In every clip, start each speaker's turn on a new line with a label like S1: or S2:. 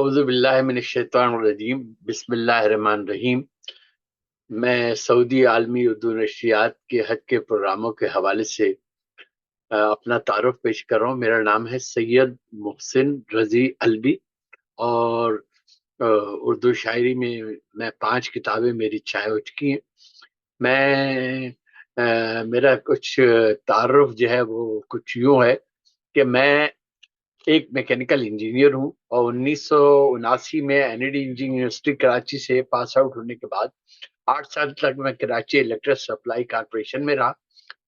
S1: اعوذ باللہ من الشیطان الرجیم، بسم اللہ الرحمن الرحیم۔ میں سعودی عالمی اردو نشریات کے حج کے پروگراموں کے حوالے سے اپنا تعارف پیش کر رہا ہوں۔ میرا نام ہے سید محسن رضی الوی، اور اردو شاعری میں 5 کتابیں میری چھائے ہو چکی ہیں۔ میرا کچھ تعارف جو ہے وہ کچھ یوں ہے کہ میں ایک میکینیکل انجینئر ہوں، اور 1979 میں NID انجینئرنگ یونیورسٹی کراچی سے پاس آؤٹ ہونے کے بعد 8 سال تک میں کراچی الیکٹرک سپلائی کارپوریشن میں رہا،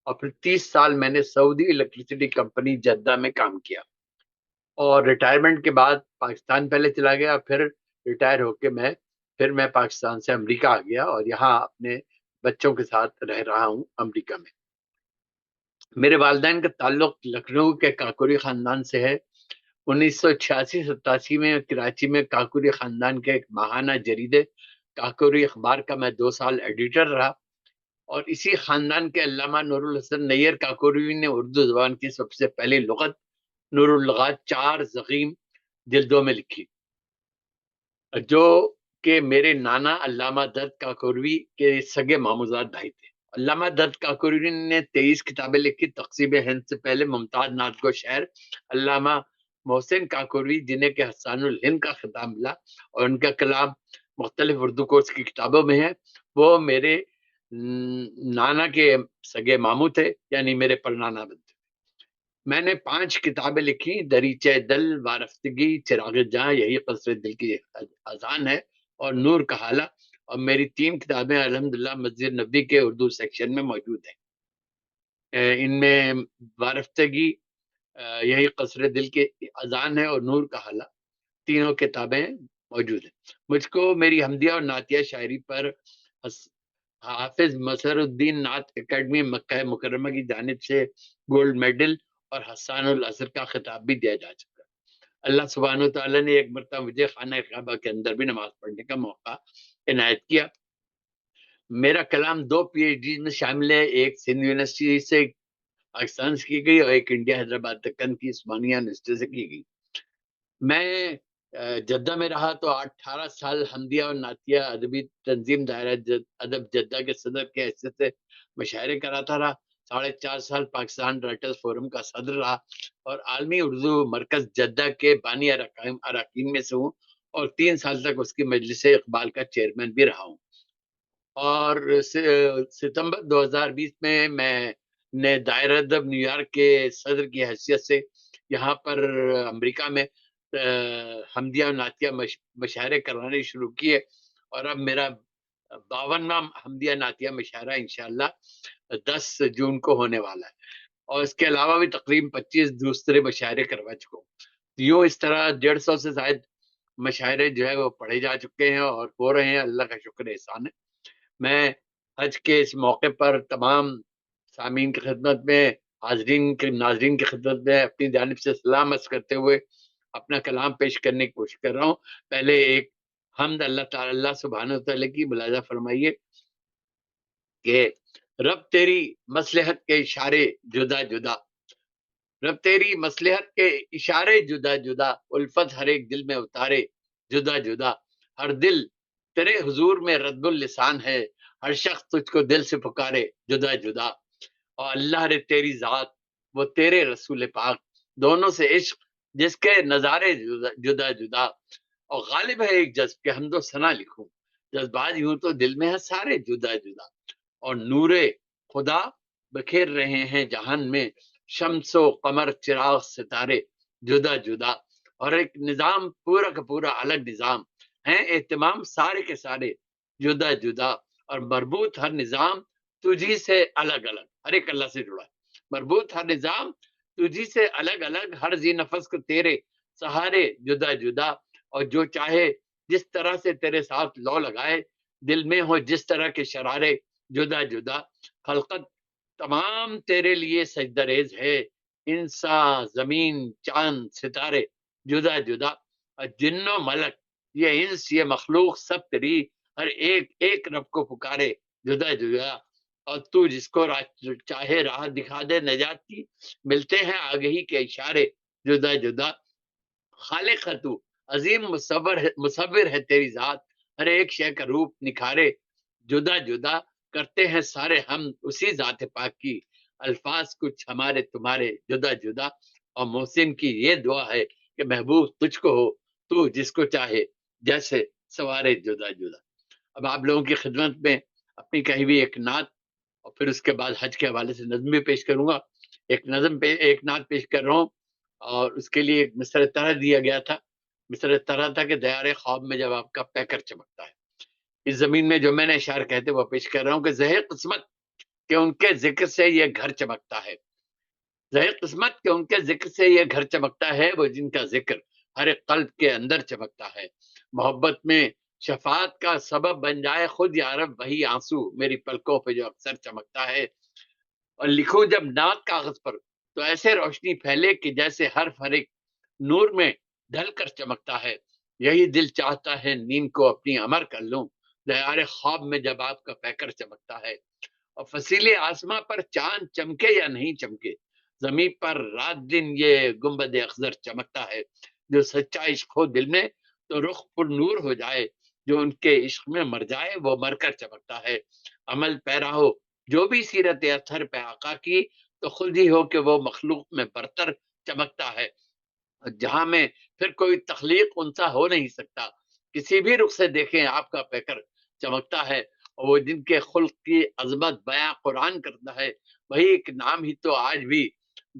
S1: اور پھر 30 سال میں نے سعودی الیکٹریسٹی کمپنی جدہ میں کام کیا، اور ریٹائرمنٹ کے بعد پاکستان پہلے چلا گیا، پھر ریٹائر ہو کے میں پاکستان سے امریکہ آ گیا، اور یہاں اپنے بچوں کے ساتھ رہ رہا ہوں امریکہ میں۔ میرے والدین کا تعلق لکھنؤ کے کاکوری خاندان سے ہے۔ 1986-87 میں کراچی میں کاکوری خاندان کے ایک ماہانہ جریدے کاکوری اخبار کا میں 2 سال ایڈیٹر رہا، اور اسی خاندان کے علامہ نور الحسن نیر کاکوری نے اردو زبان کی سب سے پہلی لغت نور اللغات 4 ضخیم جلدوں میں لکھی، جو کہ میرے نانا علامہ درد کاکوری کے سگے ماموزاد بھائی تھے۔ علامہ درد کاکوری نے 23 کتابیں لکھی۔ تقسیم ہند سے پہلے ممتاز نعت گو شاعر علامہ محسن کاکوری، جنہیں کہ حسان الہند کا خطاب ملا، اور ان کا کلام مختلف اردو کورس کی کتابوں میں ہے، وہ میرے نانا کے سگے ماموں تھے، یعنی میرے پرنانا بنتے۔ میں نے 5 کتابیں لکھی، دریچہ دل، وارفتگی، چراغ جاں، یہی قصر دل کی اذان ہے، اور نور کا حالہ، اور میری 3 کتابیں الحمدللہ مسجد نبی کے اردو سیکشن میں موجود ہیں۔ ان میں وارفتگی، یہی قصر دل کی اذان ہے، اور نور کا حالہ، تینوں کتابیں موجود ہیں۔ مجھ کو میری حمدیہ اور نعتیہ شاعری پر حافظ مسر الدین نعت اکیڈمی مکہ مکرمہ کی جانب سے گولڈ میڈل اور حسان العصر کا خطاب بھی دیا جا چکا ہے۔ اللہ سبحانہ وتعالی نے ایک مرتبہ مجھے خانہ کعبہ کے اندر بھی نماز پڑھنے کا موقع عنایت کیا۔ میرا کلام 2 PhD میں شامل ہے، ایک سندھ یونیورسٹی سے پاکستان سے کی گئی، اور ایک انڈیا حیدرآباد دکن کی عثمانیہ یونیورسٹی سے کی گئی۔ میں جدہ میں رہا تو 18 سال حمدیہ اور نعتیہ ادبی تنظیم دائرہ ادب جدہ کے صدر کے حیثیت سے مشاعرے کراتا رہا۔ 4.5 سال پاکستان رائٹرز فورم کا صدر رہا، اور عالمی اردو مرکز جدہ کے بانی اراکین میں سے ہوں، اور 3 سال تک اس کی مجلس اقبال کا چیئرمین بھی رہا ہوں۔ اور ستمبر 2020 میں نے دائرہ ادب نیو یارک کے صدر کی حیثیت سے یہاں پر امریکہ میں حمدیہ و نعتیہ مشاعرے کرانے شروع کیے، اور اب میرا 52واں حمدیہ نعتیہ مشاعرہ انشاءاللہ 10 جون کو ہونے والا ہے، اور اس کے علاوہ بھی تقریباً 25 دوسرے مشاعرے کروا چکا ہوں۔ یوں اس طرح 150 سے زائد مشاعرے جو ہے وہ پڑھے جا چکے ہیں اور ہو رہے ہیں، اللہ کا شکر احسان ہے۔ میں حج کے اس موقع پر تمام سامعین کی خدمت میں، ناظرین کی خدمت میں اپنی جانب سے سلام عرض کرتے ہوئے اپنا کلام پیش کرنے کی کوشش کر رہا ہوں۔ پہلے ایک حمد اللہ تعالی اللہ سبحانہ وتعالی کی ملاحظہ فرمائیے کہ رب تیری مصلحت کے اشارے جدا جدا، رب تیری مصلحت کے اشارے جدا جدا، الفت ہر ایک دل میں اتارے جدا جدا، ہر دل تیرے حضور میں رد اللسان ہے، ہر شخص تجھ کو دل سے پکارے جدا جدا، اور اللہ رے تیری ذات وہ تیرے رسول پاک، دونوں سے عشق جس کے نظارے جدا جدا، اور غالب ہے ایک جذب کہ حمد و ثنا لکھوں، جذبات یوں تو دل میں ہے سارے جدا جدا، اور نور خدا بکھیر رہے ہیں جہان میں، شمس و قمر چراغ ستارے جدا جدا، اور ایک نظام پورا کا پورا الگ نظام ہے، اہتمام سارے کے سارے جدا جدا، اور مربوط ہر نظام تجھی سے الگ الگ، ہر ایک اللہ سے جڑا ہے، مربوط ہر نظام تجھی سے الگ الگ، ہر ذی نفس کو تیرے سہارے جدا جدا، اور جو چاہے جس طرح سے تیرے ساتھ لو لگائے، دل میں ہو جس طرح کے شرارے جدا جدا، خلقت تمام تیرے لیے سجدہ ریز ہے، انسان زمین چاند ستارے جدا جدا، اور جن و ملک یہ انس یہ مخلوق سب تیری، ہر ایک ایک رب کو پکارے جدا جدا، اور تو جس کو چاہے راہ دکھا دے نجات کی، ملتے ہیں آگہی کے اشارے جدا جدا، خالق ہے تو عظیم مصور ہے تیری ذات، ہر ایک شے کا روپ نکھارے جدا جدا، کرتے ہیں سارے ہم اسی ذات پاک کی، الفاظ کچھ ہمارے تمہارے جدا جدا، اور محسن کی یہ دعا ہے کہ محبوب تجھ کو ہو، تو جس کو چاہے جیسے سوارے جدا جدا۔ اب آپ لوگوں کی خدمت میں اپنی کہی ہوئی ایک نعت، اور پھر اس کے بعد حج کے حوالے سے نظم بھی پیش کروں گا۔ ایک نظم پہ ایک نعت پیش کر رہا ہوں، اور اس کے لیے ایک مصرع طرح دیا گیا تھا، مصرع طرح تھا کہ دیار خواب میں جب آپ کا پیکر چمکتا ہے۔ اس زمین میں جو میں نے اشعار کہتے وہ پیش کر رہا ہوں کہ زہر قسمت کہ ان کے ذکر سے یہ گھر چمکتا ہے، زہر قسمت کہ ان کے ذکر سے یہ گھر چمکتا ہے، وہ جن کا ذکر ہر ایک قلب کے اندر چمکتا ہے، محبت میں شفاعت کا سبب بن جائے خود یارب وہی آنسو میری پلکوں پہ جو اکثر چمکتا ہے، اور لکھوں جب نعت کاغذ پر تو ایسے روشنی پھیلے کہ جیسے ہر ایک نور میں ڈھل کر چمکتا ہے، یہی دل چاہتا ہے نیند کو اپنی امر کر لوں، دیار خواب میں جب آپ کا پیکر چمکتا ہے، اور فصیلے آسماں پر چاند چمکے یا نہیں چمکے، زمین پر رات دن یہ گنبد اخضر چمکتا ہے، جو سچا عشق ہو دل میں تو رخ پر نور ہو جائے، جو ان کے عشق میں مر جائے وہ مر کر چمکتا ہے، عمل پیرا ہو جو بھی سیرت اطہر پہ آقا کی تو خود ہی ہو کہ وہ مخلوق میں برتر چمکتا ہے، جہاں میں پھر کوئی تخلیق انسا ہو نہیں سکتا، کسی بھی رخ سے دیکھیں آپ کا پیکر چمکتا ہے، اور وہ جن کے خلق کی عظمت بیاں قرآن کرتا ہے، وہی ایک نام ہی تو آج بھی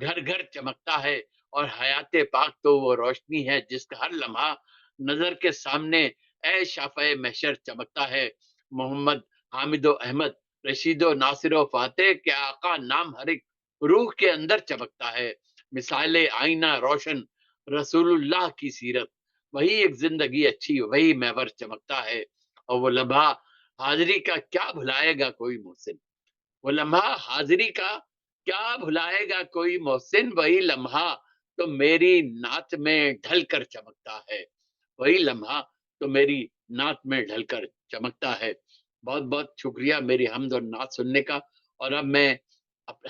S1: گھر گھر چمکتا ہے، اور حیات پاک تو وہ روشنی ہے جس کا ہر لمحہ نظر کے سامنے اے شافع محشر چمکتا ہے، محمد حامد و احمد رشید و ناصر و فاتح کے آقا نام ہر ایک روح کے اندر چمکتا ہے، مثال آئینہ روشن رسول اللہ کی سیرت، وہی ایک زندگی اچھی وہی محور چمکتا ہے، اور وہ لمحہ حاضری کا کیا بھلائے گا کوئی محسن، وہ لمحہ حاضری کا کیا بھلائے گا کوئی محسن، وہی لمحہ تو میری نعت میں ڈھل کر چمکتا ہے، وہی لمحہ تو میری نعت میں ڈھل کر چمکتا ہے۔ بہت بہت شکریہ میری حمد اور نعت سننے کا، اور اب میں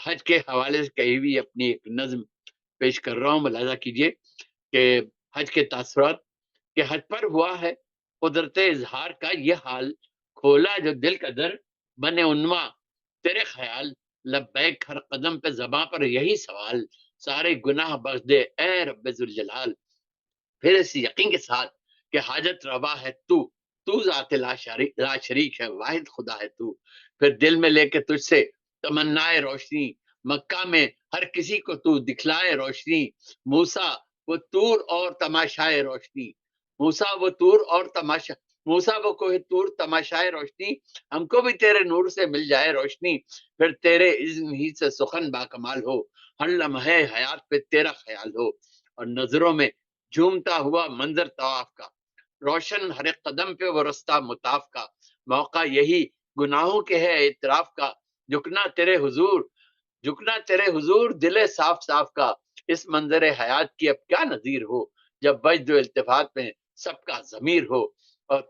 S1: حج کے حوالے سے کہی ہوئی اپنی ایک نظم پیش کر رہا ہوں، ملاحظہ کیجئے کہ حج کے تاثرات کہ حج پر ہوا ہے قدرت اظہار کا یہ حال، کھولا جو دل کا در بنے عنواں تیرے خیال، لبیک ہر قدم پہ زباں پر یہی سوال، سارے گناہ بخش دے اے رب ذوالجلال، پھر اس یقین کے ساتھ کہ حاجت روا ہے تو ذات لا شریک ہے، واحد خدا ہے تو، پھر دل میں لے کے تجھ سے تمنائے روشنی، مکہ میں ہر کسی کو تو دکھلائے روشنی، موسیٰ وہ طور اور تماشائے روشنی، موسیٰ وہ طور اور تماشا، موسیٰ وہ کوہ طور تماشائے روشنی، ہم کو بھی تیرے نور سے مل جائے روشنی، پھر تیرے اذن ہی سے سخن باکمال ہو، ہر لمحے حیات پہ تیرا خیال ہو، اور نظروں میں جھومتا ہوا منظر طواف کا، روشن ہر ایک قدم پہ وہ رستہ مطاف کا، موقع یہی گناہوں کے ہے اعتراف کا، جھکنا تیرے حضور جھکنا تیرے حضور دل صاف صاف کا، اس منظر حیات کی اب کیا نظیر ہو، جب وجد و التفات میں سب کا ضمیر ہو، اور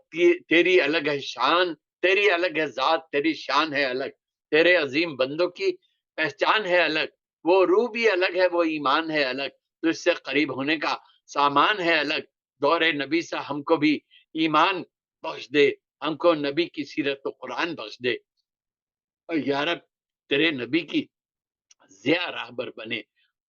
S1: تیری الگ ہے شان، تیری الگ ہے ذات، تیری شان ہے الگ، تیرے عظیم بندوں کی پہچان ہے الگ، وہ روح بھی الگ ہے وہ ایمان ہے الگ، تو اس سے قریب ہونے کا سامان ہے الگ، دور نبی سے ہم کو بھی ایمان بخش دے، ہم کو نبی کی سیرت و قرآن بخش دے، اور یارب تیرے نبی کی ضیاء راہبر بنے،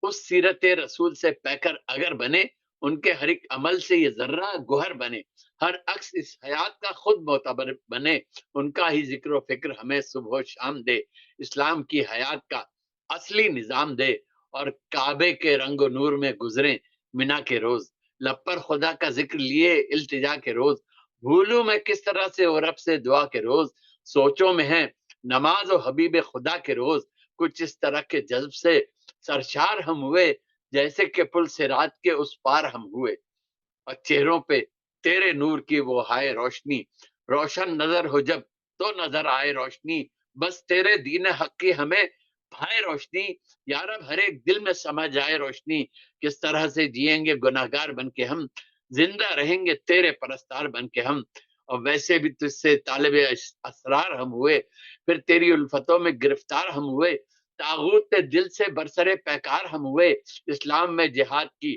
S1: اس سیرت رسول سے پیکر اگر بنے، ان کے ہر ایک عمل سے یہ ذرہ گوہر بنے، ہر عکس اس حیات کا خود معتبر بنے، ان کا ہی ذکر و فکر ہمیں صبح و شام دے، اسلام کی حیات کا اصلی نظام دے، اور کعبے کے رنگ و نور میں گزریں منا کے روز، لب پر خدا کا ذکر لیے التجا کے روز، بھولوں میں کس طرح سے اور رب سے دعا کے روز، سوچوں میں ہے نماز و حبیب خدا کے روز، کچھ اس طرح کے جذب سے سرشار ہم ہوئے جیسے کہ پل صراط کے اس پار ہم ہوئے، اور چہروں پہ تیرے نور کی وہ ہائے روشنی، روشن نظر ہو جب تو نظر آئے روشنی، بس تیرے دین حق کی ہمیں بھائے روشنی، یارب ہر ایک دل میں سما جائے روشنی، کس طرح سے جئیں گے گناہگار بن کے ہم، زندہ رہیں گے تیرے پرستار بن کے ہم، اور ویسے بھی تجھ سے طالب اسرار ہم ہوئے، پھر تیری الفتوں میں گرفتار ہم ہوئے، تاغوت دل سے برسرے پیکار ہم ہوئے، اسلام میں جہاد کی